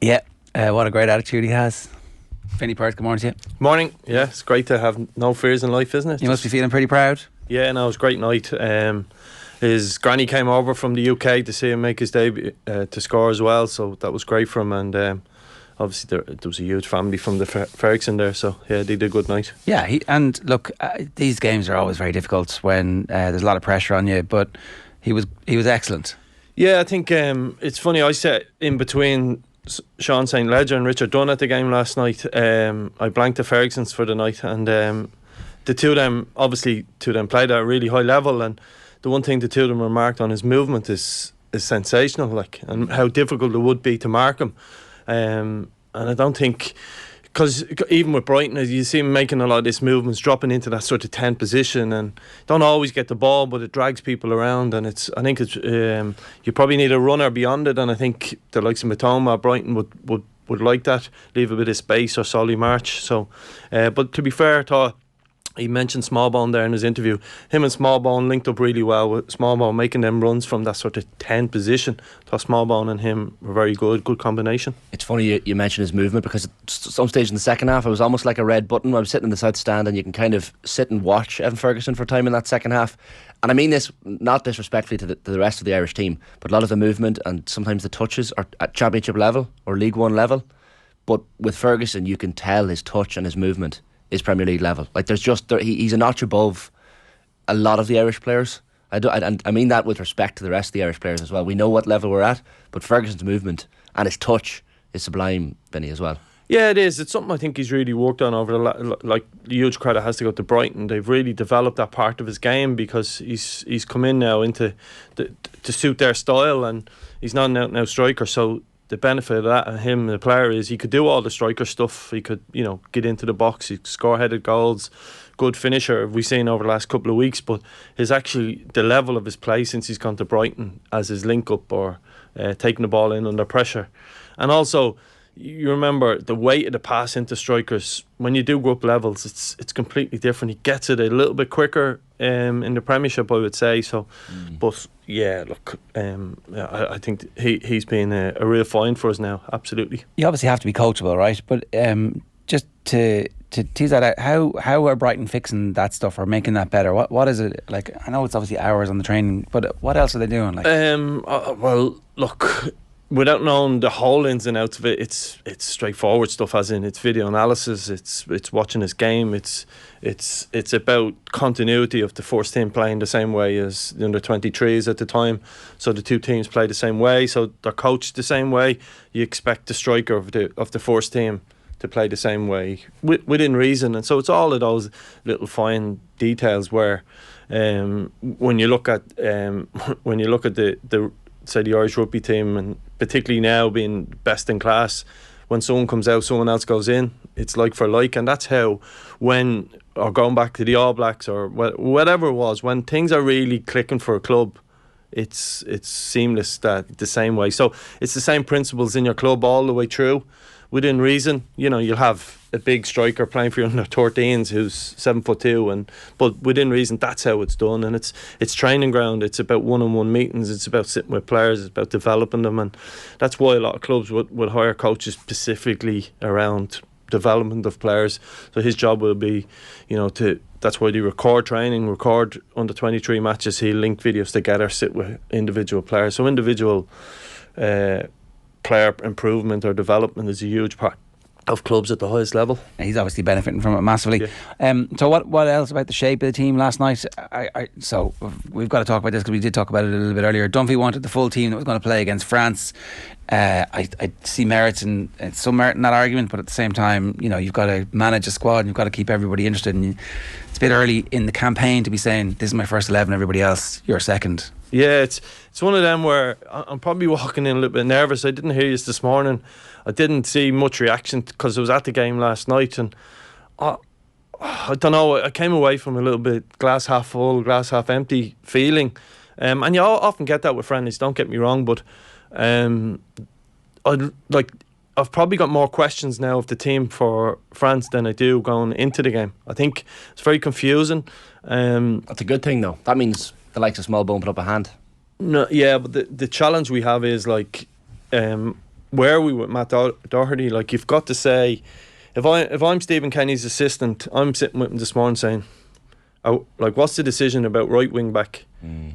Yeah, what a great attitude he has. Vinny Perth, good morning to you. Morning. Yeah, it's great to have no fears in life, isn't it? You must be feeling pretty proud. Yeah, no, it was a great night. His granny came over from the UK to see him make his debut, to score as well, so that was great for him. And obviously there was a huge family from the Ferguson there, so yeah, they did a good night. Yeah, and look, these games are always very difficult when there's a lot of pressure on you, but he was excellent. Yeah, I think it's funny, I sat in between Sean St. Ledger and Richard Dunn at the game last night. I blanked the Fergusons for the night, and the two of them played at a really high level, and the one thing the two of them remarked on, his movement is sensational, like, and how difficult it would be to mark him. And I don't think, because even with Brighton, as you see him making a lot of these movements, dropping into that sort of 10 position, and don't always get the ball, but it drags people around, and I think it's you probably need a runner beyond it, and I think the likes of Matoma, Brighton would like that, leave a bit of space, or Solly March. So, but to be fair, I thought he mentioned Smallbone there in his interview. Him and Smallbone linked up really well, with Smallbone making them runs from that sort of 10 position. I thought Smallbone and him were very good combination. It's funny you mentioned his movement, because at some stage in the second half it was almost like a red button. I was sitting in the south stand, and you can kind of sit and watch Evan Ferguson for time in that second half. And I mean this not disrespectfully to the rest of the Irish team, but a lot of the movement and sometimes the touches are at Championship level or League One level. But with Ferguson, you can tell his touch and his movement is Premier League level. Like, he's a notch above a lot of the Irish players. I mean that with respect to the rest of the Irish players as well. We know what level we're at, but Ferguson's movement and his touch is sublime, Vinny, as well. Yeah, it is. It's something I think he's really worked on over the huge credit has to go to Brighton. They've really developed that part of his game, because he's come in now to suit their style, and he's not an out-and-out striker. So the benefit of that, and him, the player, is he could do all the striker stuff. He could, get into the box, he could score headed goals, good finisher, we've seen over the last couple of weeks. But the level of his play since he's gone to Brighton, as his link up or taking the ball in under pressure, and also you remember the weight of the pass into strikers. When you do go up levels, it's completely different. He gets it a little bit quicker in the Premiership, I would say. So, but yeah, look, I think he's been a real find for us now. Absolutely. You obviously have to be coachable, right? But just to tease that out, how are Brighton fixing that stuff or making that better? What is it like? I know it's obviously hours on the training, but what else are they doing? Like, well, look, without knowing the whole ins and outs of it, it's straightforward stuff, as in it's video analysis, it's watching his game, it's about continuity of the first team playing the same way as the under 23s at the time. So the two teams play the same way, so they're coached the same way. You expect the striker of the first team to play the same way within reason, and so it's all of those little fine details where when you look at the say the Irish rugby team, and particularly now being best in class, when someone comes out, someone else goes in. It's like for like, and that's how or going back to the All Blacks or whatever it was, when things are really clicking for a club, it's seamless that the same way. So it's the same principles in your club all the way through. Within reason, you'll have a big striker playing for your under 13s who's 7'2", but within reason, that's how it's done. And it's training ground. It's about one-on-one meetings. It's about sitting with players. It's about developing them, and that's why a lot of clubs would hire coaches specifically around development of players. So his job will be, that's why they record training, record under 23 matches. He'll link videos together, sit with individual players. So individual player improvement or development is a huge part of clubs at the highest level. He's obviously benefiting from it massively. Yeah. So what else about the shape of the team last night? So we've got to talk about this, because we did talk about it a little bit earlier. Dunphy wanted the full team that was going to play against France. I see some merit in that argument, but at the same time, you've got to manage a squad and you've got to keep everybody interested. And it's a bit early in the campaign to be saying, this is my first 11, everybody else, you're second. Yeah, it's one of them where I'm probably walking in a little bit nervous. I didn't hear you this morning. I didn't see much reaction because I was at the game last night, and I don't know, I came away from a little bit glass half full, glass half empty feeling. And you often get that with friendlies, don't get me wrong, but I've probably got more questions now of the team for France than I do going into the game. I think it's very confusing. That's a good thing, though. That means the likes of Smallbone put up a hand. No, yeah, but the challenge we have is where we with Matt Doherty, like you've got to say, if I'm Stephen Kenny's assistant, I'm sitting with him this morning saying, oh, like, what's the decision about right wing back?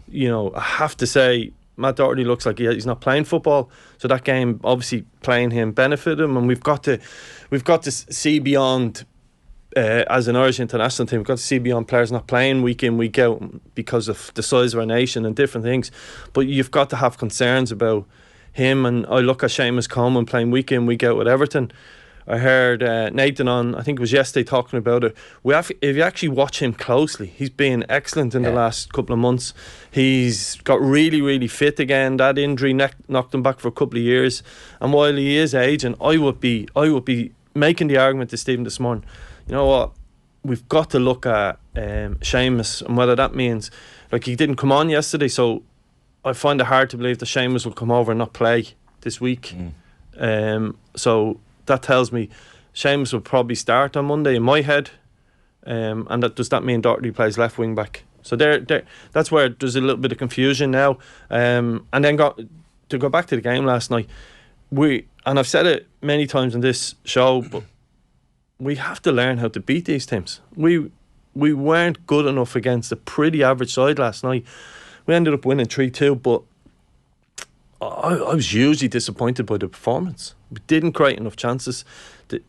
You know, I have to say, Matt Doherty looks like he's not playing football, so that game obviously playing him benefited him, and we've got to see beyond. As an Irish international team, we've got to see beyond players not playing week in, week out because of the size of our nation and different things. But you've got to have concerns about him. And I look at Seamus Coleman playing week in, week out with Everton. I heard Nathan on, I think it was yesterday, talking about it. If you actually watch him closely, he's been excellent in the last couple of months. He's got really, really fit again. That injury knocked him back for a couple of years. And while he is aging, I would be making the argument to Stephen this morning. You know what? We've got to look at Seamus and whether that means, like, he didn't come on yesterday, so I find it hard to believe that Seamus will come over and not play this week. So that tells me Seamus will probably start on Monday in my head, and does that mean Doherty plays left wing back? So that's where there's a little bit of confusion now. And then to go back to the game last night, and I've said it many times on this show, but we have to learn how to beat these teams. We weren't good enough against a pretty average side last night. We ended up winning 3-2, but I was hugely disappointed by the performance. We didn't create enough chances.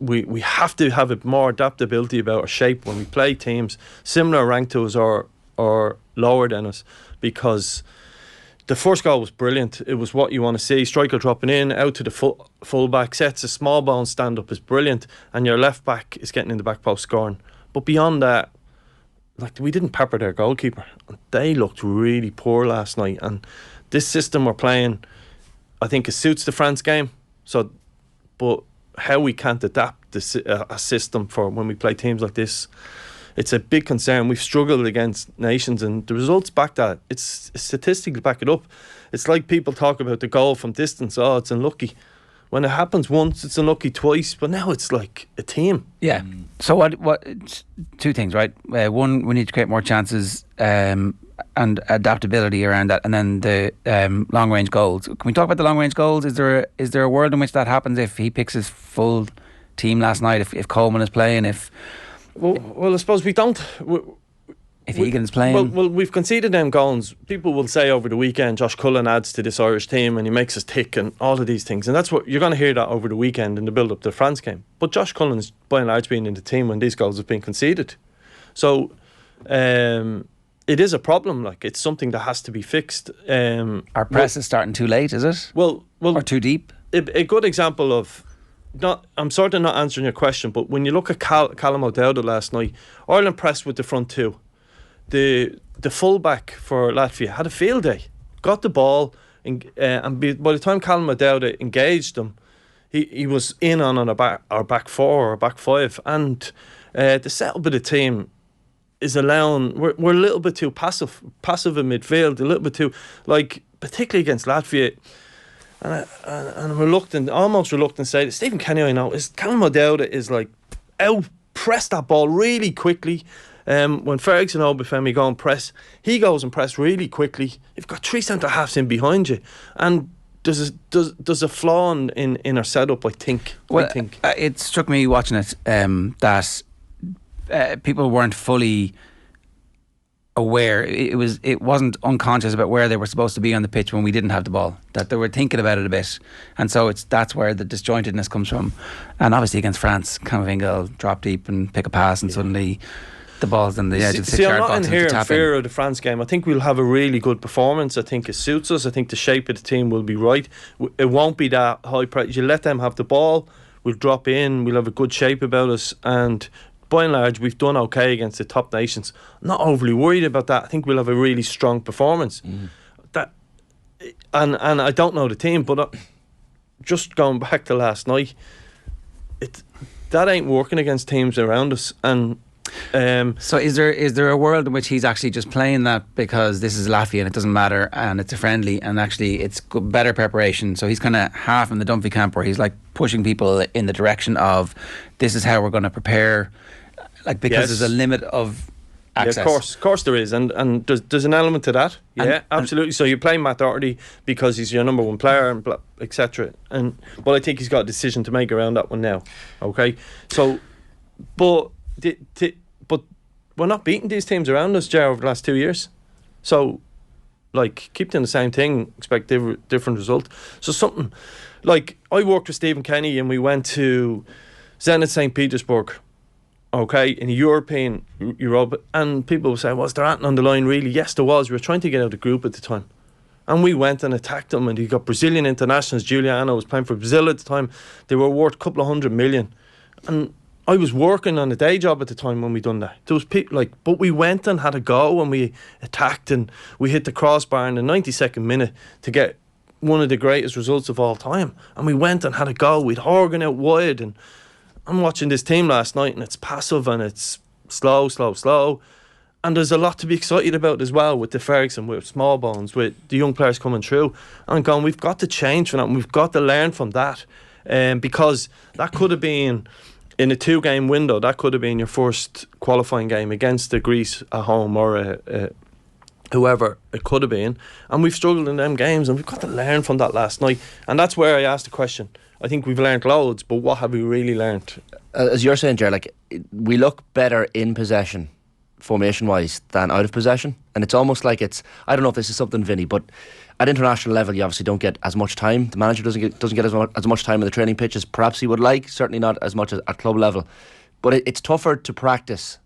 We have to have a more adaptability about our shape when we play teams similar rank to us or lower than us, because the first goal was brilliant. It was what you want to see. Striker dropping in, out to the full back, sets a small ball and stand up is brilliant, and your left back is getting in the back post scoring. But beyond that, like, we didn't pepper their goalkeeper. They looked really poor last night, and this system we're playing, I think it suits the France game. So, but how we can't adapt a system for when we play teams like this, it's a big concern. We've struggled against nations, and the results back that. It's statistically back it up. It's like people talk about the goal from distance. Oh, it's unlucky. When it happens once, it's unlucky twice. But now it's like a team. Yeah. So what? Two things, right? One, we need to create more chances and adaptability around that, and then the long range goals. Can we talk about the long range goals? Is there a world in which that happens if he picks his full team last night? If Coleman is playing, Well, I suppose we don't. If Egan's playing, well, we've conceded them goals. People will say over the weekend, Josh Cullen adds to this Irish team and he makes us tick and all of these things, and that's what you're going to hear that over the weekend in the build up to the France game. But Josh Cullen's by and large been in the team when these goals have been conceded, so it is a problem. Like, it's something that has to be fixed. Our press is starting too late, is it? Well, or too deep. A good example of. I'm sort of not answering your question, but when you look at Callum O'Dowda last night, Ireland pressed with the front two. The fullback for Latvia had a field day, got the ball, and by the time Callum O'Dowda engaged them, he was in on our back four or back five, and the setup of the team is allowing. We're a little bit too passive in midfield, a little bit too, like, particularly against Latvia. And I'm almost reluctant to say that Stephen Kenny, I know, is Callum O'Dowda is like press that ball really quickly. When Ferguson or Obafemi go and press, he goes and press really quickly. You've got three centre halves in behind you, and there's a flaw in our setup. I think. It struck me watching it that people weren't fully aware. It wasn't unconscious about where they were supposed to be on the pitch when we didn't have the ball, that they were thinking about it a bit, and so that's where the disjointedness comes from. And obviously against France, Camavinga will drop deep and pick a pass, and suddenly the ball's in the edge of the 6-yard box. I'm not in here in fear of the France game. I think we'll have a really good performance. I think it suits us. I think the shape of the team will be right. It won't be that high pressure. You let them have the ball, we'll drop in, we'll have a good shape about us, and by and large, we've done okay against the top nations. I'm not overly worried about that. I think we'll have a really strong performance. And I don't know the team, but just going back to last night, that ain't working against teams around us. And so is there a world in which he's actually just playing that because this is Latvia and it doesn't matter and it's a friendly and actually it's better preparation, so he's kind of half in the Dunphy camp where he's like pushing people in the direction of this is how we're going to prepare, like, because there's a limit of access. Yeah, of course there is, and there's an element to that. Yeah, absolutely. So you play Matt Doherty because he's your number one player, and etc. But I think he's got a decision to make around that one now. Okay, so but we're not beating these teams around us, Jar, over the last 2 years. So like keep doing the same thing, expect different result. So something like I worked with Stephen Kenny and we went to Zenit St. Petersburg. Okay, in Europe, and people will say, was there anything on the line really? Yes, there was. We were trying to get out of the group at the time. And we went and attacked them, and you got Brazilian internationals. Giuliano was playing for Brazil at the time. They were worth a couple of 100 million. And I was working on a day job at the time when we done that. There was people but we went and had a go, and we attacked, and we hit the crossbar in the 92nd minute to get one of the greatest results of all time. And we went and had a go. We'd Horgan out wide, and I'm watching this team last night and it's passive and it's slow. And there's a lot to be excited about as well with the Ferguson, with small bones, with the young players coming through. And going, we've got to change from that and we've got to learn from that. Because that could have been, in a 2-game window, that could have been your first qualifying game against the Greece at home or whoever it could have been. And we've struggled in them games and we've got to learn from that last night. And that's where I asked the question. I think we've learned loads, but what have we really learned? As you're saying, Ger, we look better in possession, formation-wise, than out of possession. And it's almost like I don't know if this is something, Vinny, but at international level, you obviously don't get as much time. The manager doesn't get as much time on the training pitch as perhaps he would like. Certainly not as much as at club level. But it's tougher to practice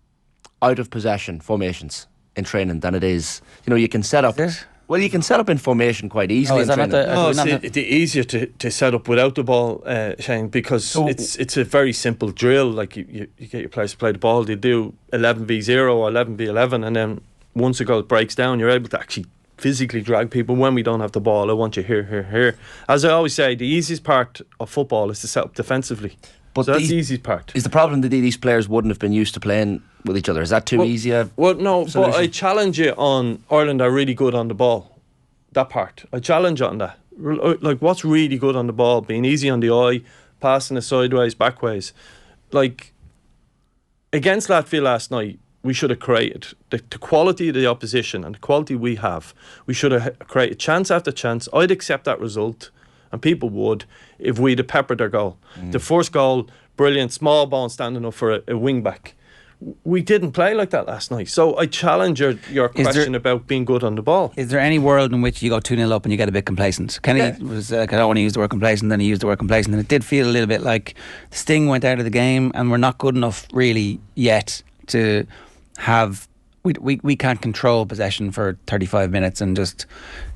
out of possession formations in training than it is. You can set up. Well, you can set up in formation quite easily. It's easier to set up without the ball, Shane, because it's a very simple drill. Like you get your players to play the ball. They do 11v0 or 11v11, and then once the goal breaks down, you're able to actually physically drag people. When we don't have the ball, I want you here. As I always say, the easiest part of football is to set up defensively. But that's the easy part. Is the problem that these players wouldn't have been used to playing with each other? Is that too easy? Well, no, solution? But I challenge you on Ireland are really good on the ball. That part. I challenge you on that. Like, what's really good on the ball? Being easy on the eye, passing it sideways, backways. Like, against Latvia last night, we should have created the quality of the opposition and the quality we have. We should have created chance after chance. I'd accept that result. And people would if we'd have peppered their goal. The first goal, brilliant, small ball standing up for a wing back. We didn't play like that last night. So I challenge your question about being good on the ball. Is there any world in which you go 2-0 up and you get a bit complacent? Kenny was I don't want to use the word complacent, then he used the word complacent, and it did feel a little bit like the sting went out of the game and we're not good enough really yet to have... We can't control possession for 35 minutes and just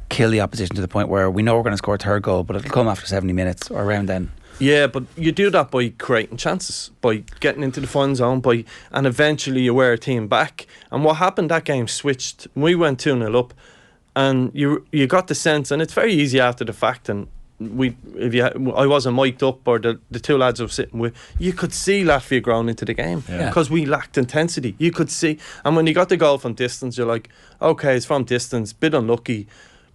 kill the opposition to the point where we know we're going to score a third goal, but it'll come after 70 minutes or around then. Yeah, but you do that by creating chances, by getting into the fun zone, and eventually you wear a team back. And what happened, that game switched. We went 2-0 up, and you got the sense, and it's very easy after the fact, and I wasn't mic'd up, or the two lads I was sitting with, you could see Latvia growing into the game because we lacked intensity. You could see, and when you got the goal from distance, you're like, okay, it's from distance, bit unlucky.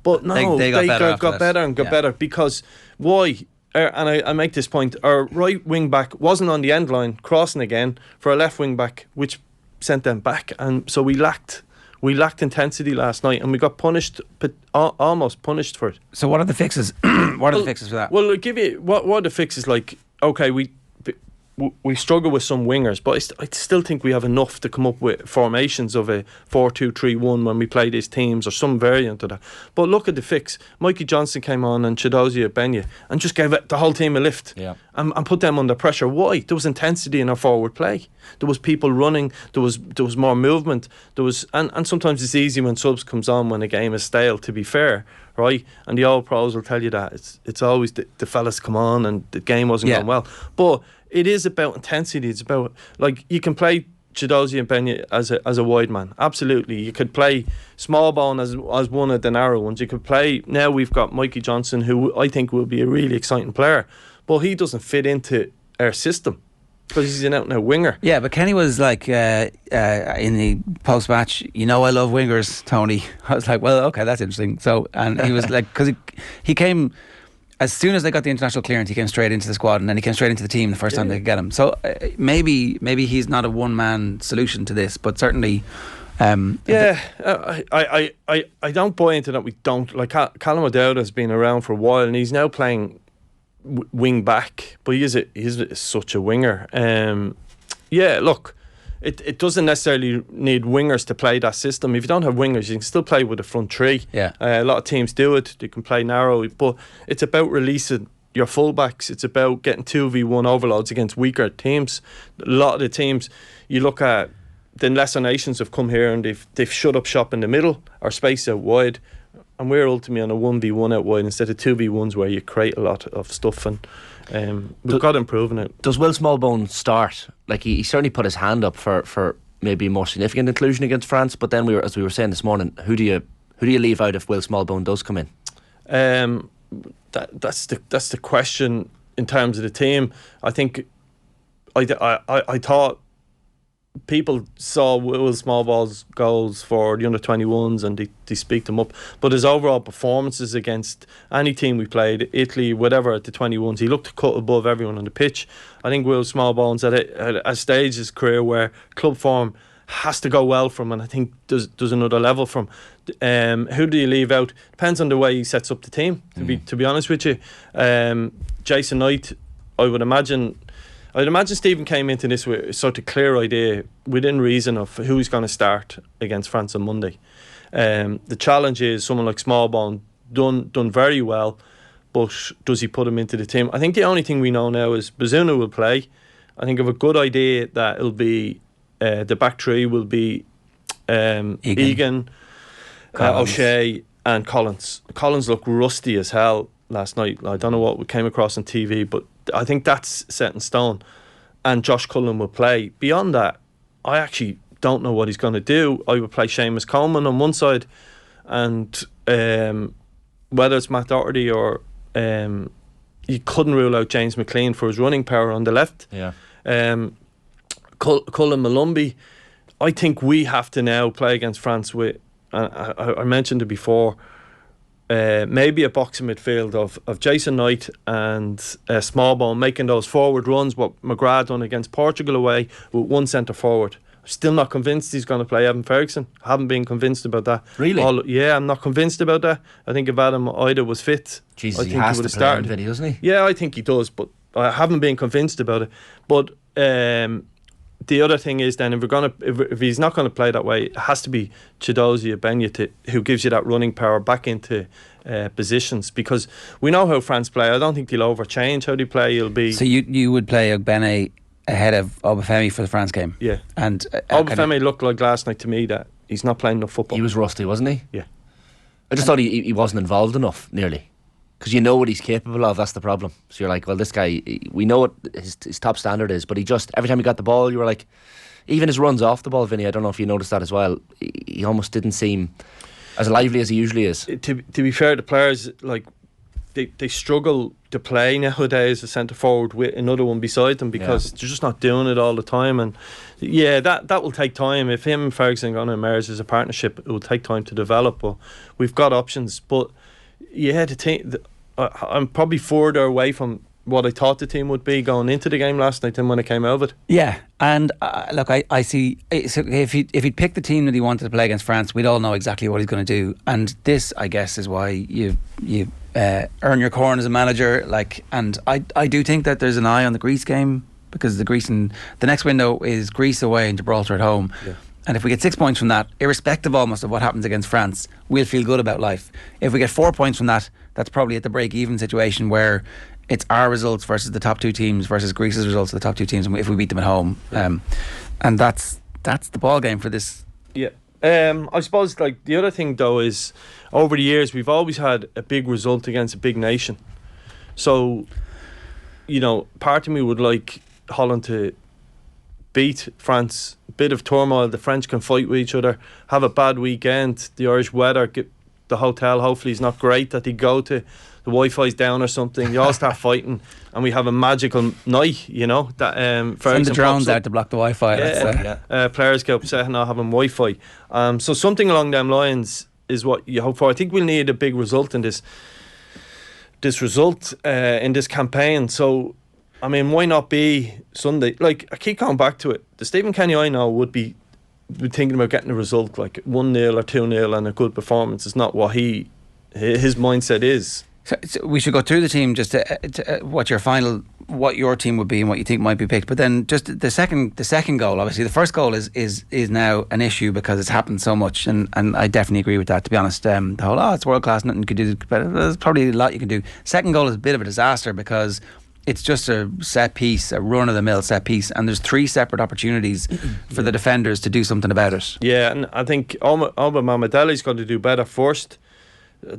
But no, they got better because why? And I make this point, our right wing back wasn't on the end line, crossing again for a left wing back, which sent them back. And so we lacked intensity last night, and we got punished, almost punished for it. So what are the fixes? What are the fixes for that? Well, I'll give you, what are the fixes? Like, okay, we struggle with some wingers, but I still think we have enough to come up with formations of a 4-2-3-1 when we play these teams, or some variant of that. But look at the fix. Mikey Johnson came on and Chidozie Benya and just gave the whole team a lift and put them under pressure. Why? There was intensity in our forward play. There was people running. There was more movement. There was and sometimes it's easy when subs comes on when a game is stale, to be fair, right? And the old pros will tell you that it's always the fellas come on and the game wasn't going well. But it is about intensity. It's about, like, you can play Chidozie and Benya as a wide man. Absolutely. You could play small ball as one of the narrow ones. You could play, now we've got Mikey Johnson, who I think will be a really exciting player, but he doesn't fit into our system because he's an out-and-out winger. Yeah, but Kenny was like, in the post-match, I love wingers, Tony. I was like, well, okay, that's interesting. So, and he was like, because he came... As soon as they got the international clearance, he came straight into the squad, and then he came straight into the team the first time they could get him. So maybe he's not a one-man solution to this, but certainly I don't buy into that. We don't like Callum O'Dowd has been around for a while, and he's now playing wing back, but he's such a winger. Look, it doesn't necessarily need wingers to play that system. If you don't have wingers, you can still play with a front three. A lot of teams do it. They can play narrow, but it's about releasing your fullbacks. It's about getting 2v1 overloads against weaker teams. A lot of the teams you look at, the lesser nations have come here and they've shut up shop in the middle or space out wide, and we're ultimately on a 1v1 out wide instead of 2v1s where you create a lot of stuff, and we've got to improve on it. Does Will Smallbone start? Like he certainly put his hand up for maybe more significant inclusion against France, but then as we were saying this morning, who do you leave out if Will Smallbone does come in? That's the question in terms of the team. I think I thought people saw Will Smallbone's goals for the under-21s and they speak them up, but his overall performances against any team we played, Italy, whatever, at the 21s, he looked to cut above everyone on the pitch. I think Will Smallbone's at a stage in his career where club form has to go well from, and I think there's another level from. Who do you leave out? Depends on the way he sets up the team, to be honest with you. Jason Knight, I'd imagine Stephen came into this with a sort of clear idea within reason of who he's going to start against France on Monday. The challenge is someone like Smallbone done very well, but does he put him into the team? I think the only thing we know now is Bazunu will play. I think of a good idea that it'll be the back three will be Egan, O'Shea and Collins. Collins looked rusty as hell last night. I don't know what we came across on TV, but I think that's set in stone. And Josh Cullen will play. Beyond that, I actually don't know what he's going to do. I would play Seamus Coleman on one side, and whether it's Matt Doherty or you couldn't rule out James McLean for his running power on the left. Cullen Malumbi, I think we have to now play against France with, I mentioned it before, maybe a boxing midfield of Jason Knight and Smallbone making those forward runs, what McGrath done against Portugal away, with one centre forward. I'm still not convinced he's going to play Evan Ferguson. I haven't been convinced about that. Really? I'm not convinced about that. I think if Adam Ida was fit, Jesus, I think he has would to have play started. Vinny, doesn't he? Yeah, I think he does, but I haven't been convinced about it. But the other thing is then if he's not going to play that way, it has to be Chidozie Ogbene who gives you that running power back into positions, because we know how France play. I don't think they'll overchange how they play. It'll be so you would play Ogbene ahead of Obafemi for the France game. Yeah, and Obafemi looked like last night to me that he's not playing enough football. He was rusty, wasn't he? Yeah, I just thought he wasn't involved enough, nearly. Because you know what he's capable of, that's the problem. So you're like, well, this guy, we know what his top standard is, but he just, every time he got the ball, you were like, even his runs off the ball, Vinny, I don't know if you noticed that as well, he almost didn't seem as lively as he usually is. To be fair, the players, like, they struggle to play nowadays, a centre forward with another one beside them, because they're just not doing it all the time. And yeah, that will take time. If him and Ferguson are going to emerge as a partnership, it will take time to develop, but we've got options. But yeah, the team, I'm probably further away from what I thought the team would be going into the game last night than when I came out of it. Yeah, and look, I see, so if he'd picked the team that he wanted to play against France, we'd all know exactly what he's going to do. And this, I guess, is why you earn your corn as a manager. Like, and I do think that there's an eye on the Greece game, because the next window is Greece away and Gibraltar at home. Yeah. And if we get 6 points from that, irrespective almost of what happens against France, we'll feel good about life. If we get 4 points from that, that's probably at the break-even situation where it's our results versus the top two teams versus Greece's results of the top two teams if we beat them at home. And that's the ball game for this. Yeah. I suppose, like, the other thing though is, over the years we've always had a big result against a big nation. So, you know, part of me would like Holland to beat France. Bit of turmoil, the French can fight with each other, have a bad weekend, the Irish weather, the hotel hopefully is not great that they go to, the Wi-Fi's down or something, you all start fighting and we have a magical night, you know, that send the drones out to block the Wi-Fi. Players get upset not having Wi-Fi, so something along them lines is what you hope for. I think we'll need a big result in this campaign. So I mean, why not be Sunday? Like, I keep coming back to it. The Stephen Kenny I know would be thinking about getting a result like 1-0 or 2-0 and a good performance is not what his mindset is. So we should go through the team just to what your team would be and what you think might be picked. But then just the second goal, obviously the first goal is now an issue because it's happened so much, and I definitely agree with that, to be honest. The whole it's world class, nothing you could do better. There's probably a lot you can do. Second goal is a bit of a disaster because it's just a set piece, a run of the mill set piece, and there's 3 separate opportunities for the defenders to do something about it. Yeah, and I think Alba Mamadeli's going to do better first.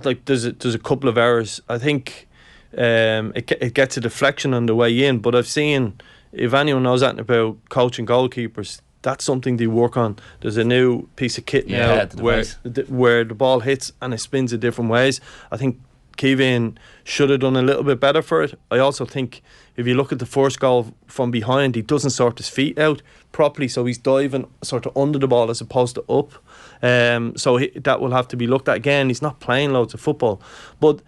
Like there's a couple of errors. I think it gets a deflection on the way in, but I've seen, if anyone knows anything about coaching goalkeepers, that's something they work on. There's a new piece of kit now where the ball hits and it spins in different ways. I think Kevin should have done a little bit better for it. I also think if you look at the first goal from behind, he doesn't sort his feet out properly, so he's diving sort of under the ball as opposed to up. So that will have to be looked at again. He's not playing loads of football, but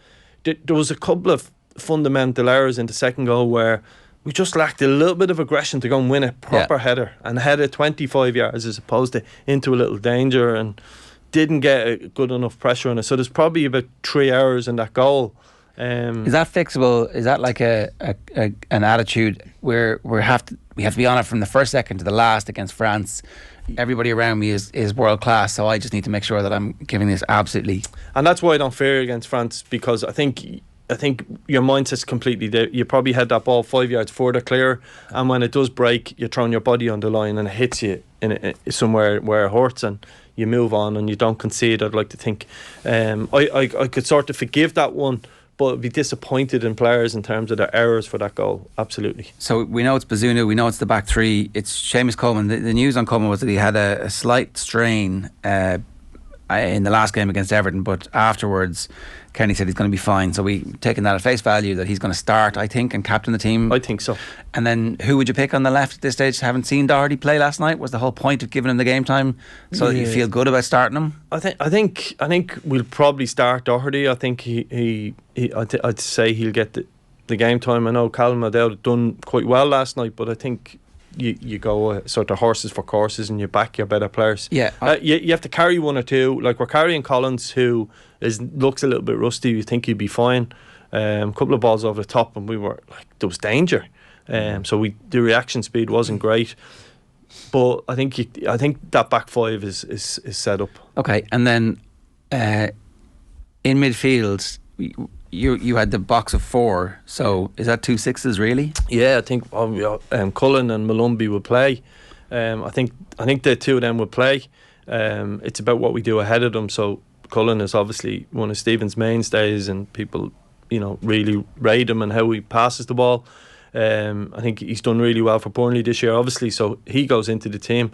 there was a couple of fundamental errors in the second goal where we just lacked a little bit of aggression to go and win a proper header and head it 25 yards as opposed to into a little danger, and didn't get a good enough pressure on it. So there's probably about 3 errors in that goal. Is that fixable? Is that like an attitude where we have to be on it from the first second to the last against France? Everybody around me is world class, so I just need to make sure that I'm giving this absolutely. And that's why I don't fear against France, because I think your mindset's completely there. You probably had that ball 5 yards further clear, and when it does break, you're throwing your body on the line and it hits you in somewhere where it hurts, and you move on and you don't concede. I'd like to think I could sort of forgive that one, but I'd be disappointed in players in terms of their errors for that goal. Absolutely. So we know it's Bazunu, we know it's the back 3. It's Seamus Coleman. The news on Coleman was that he had a slight strain in the last game against Everton, but afterwards Kenny said he's going to be fine. So we taken that at face value that he's going to start, I think, and captain the team. I think so. And then who would you pick on the left at this stage? Haven't seen Doherty play last night. Was the whole point of giving him the game time so that you feel good about starting him? I think we'll probably start Doherty. I think I'd say he'll get the game time. I know Callum O'Dowd done quite well last night, but I think you go sort of horses for courses and you back your better players. Yeah, you have to carry 1 or 2. Like we're carrying Collins, who looks a little bit rusty. You think he'd be fine. A couple of balls over the top, and we were like, there was danger. So the reaction speed wasn't great. But I think that back 5 is set up. Okay, and then in midfield, you had the box of 4. So is that 2 6s really? Yeah, I think Cullen and Malumbi will play. I think the 2 of them will play. It's about what we do ahead of them. So Cullen is obviously one of Stephen's mainstays, and people, really rate him and how he passes the ball. I think he's done really well for Burnley this year, obviously, so he goes into the team.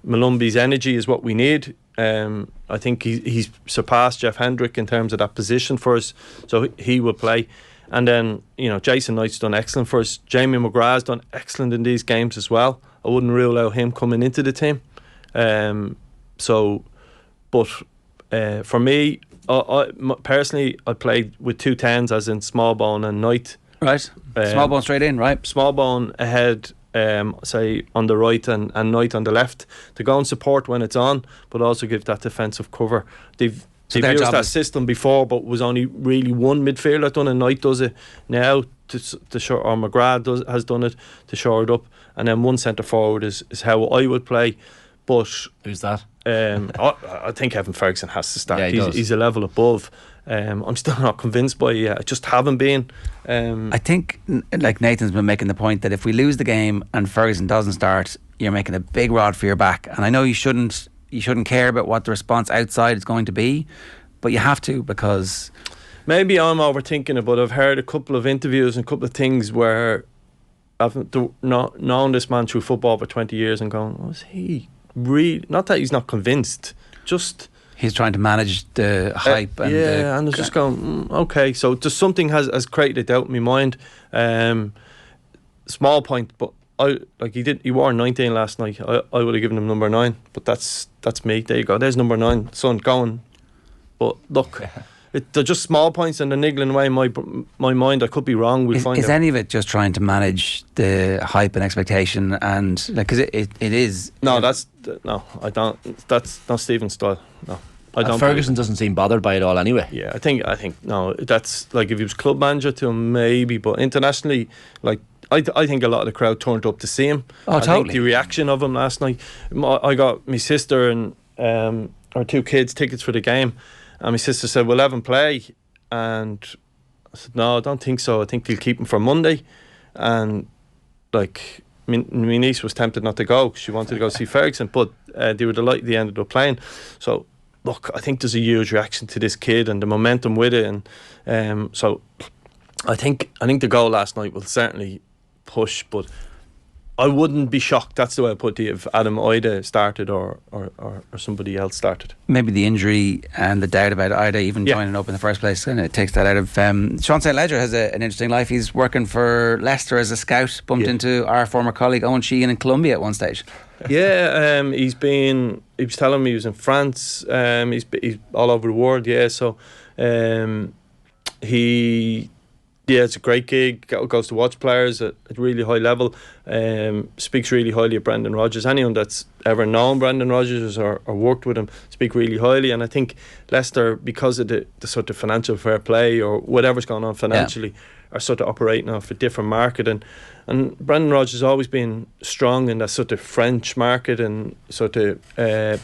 Malumbi's energy is what we need. I think he's surpassed Jeff Hendrick in terms of that position for us, so he will play. And then, Jason Knight's done excellent for us. Jamie McGrath's done excellent in these games as well. I wouldn't rule out him coming into the team. For me, I personally, I played with 2 10s, as in Smallbone and Knight. Right. Smallbone straight in, right? Smallbone ahead, say on the right, and Knight on the left, to go and support when it's on, but also give that defensive cover. They've used that system before, but was only really one midfielder done, and Knight does it now to shore, or McGrath has done it to shore it up, and then one centre forward is how I would play. But who's that? I think Evan Ferguson has to start. Yeah, he's a level above. I'm still not convinced by it yet. I just haven't been. I think, like Nathan's been making the point, that if we lose the game and Ferguson doesn't start, you're making a big rod for your back. And I know you shouldn't care about what the response outside is going to be, but you have to, because maybe I'm overthinking it. But I've heard a couple of interviews and a couple of things where I've not known this man through football for 20 years and going, was he really? Not that he's not convinced, just he's trying to manage the hype. And and it's just going, okay, so just something has created a doubt in my mind. Small point, but he wore 19 last night. I would have given him number 9, but that's me. There you go. There's number 9, son, going. But look, they're just small points and they're niggling away my mind. I could be wrong. We'll find out. Is any of it just trying to manage the hype and expectation, and because it is? No, I don't. That's not Stephen's style. No. I don't. Ferguson doesn't seem bothered by it all anyway. Yeah, I think no. That's like if he was club manager to him, maybe, but internationally, like I think a lot of the crowd turned up to see him. Oh, totally. I think the reaction of him last night. I got my sister and our 2 kids tickets for the game, and my sister said, "We'll have him play," and I said, "No, I don't think so. I think they'll keep him for Monday," and like. My niece was tempted not to go because she wanted to go see Ferguson, but they were delighted they ended up playing. So look, I think there's a huge reaction to this kid and the momentum with it, and so I think the goal last night will certainly push, but I wouldn't be shocked. That's the way I put it. If Adam Ida started or somebody else started, maybe the injury and the doubt about Ida even joining up in the first place, and it takes that out of. Sean St. Ledger has an interesting life. He's working for Leicester as a scout. Bumped into our former colleague Owen Sheehan in Colombia at one stage. Yeah, he was telling me he was in France. He's all over the world. Yeah, so it's a great gig. Goes to watch players at really high level. Speaks really highly of Brendan Rodgers. Anyone that's ever known Brendan Rodgers or worked with him speak really highly. And I think Leicester, because of the sort of financial fair play or whatever's going on financially, are sort of operating off a different market. And Brendan Rodgers has always been strong in that sort of French market and sort of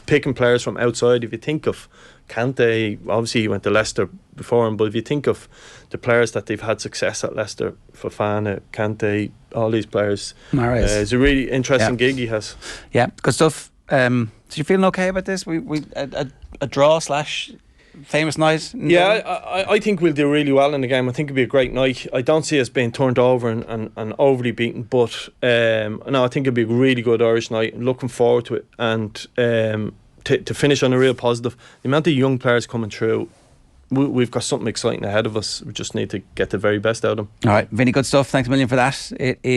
picking players from outside. If you think of Kante, obviously he went to Leicester before him, but if you think of the players that they've had success at Leicester, Fofana, Kante, all these players, it's a really interesting gig he has. Yeah, good stuff. So you feeling okay about this? We a draw / famous night? Yeah, I think we'll do really well in the game. I think it'll be a great night. I don't see us being turned over and overly beaten, but no, I think it'll be a really good Irish night. I'm looking forward to it, and to finish on a real positive. The amount of young players coming through, we've got something exciting ahead of us. We just need to get the very best out of them. All right, Vinny, good stuff. Thanks a million for that.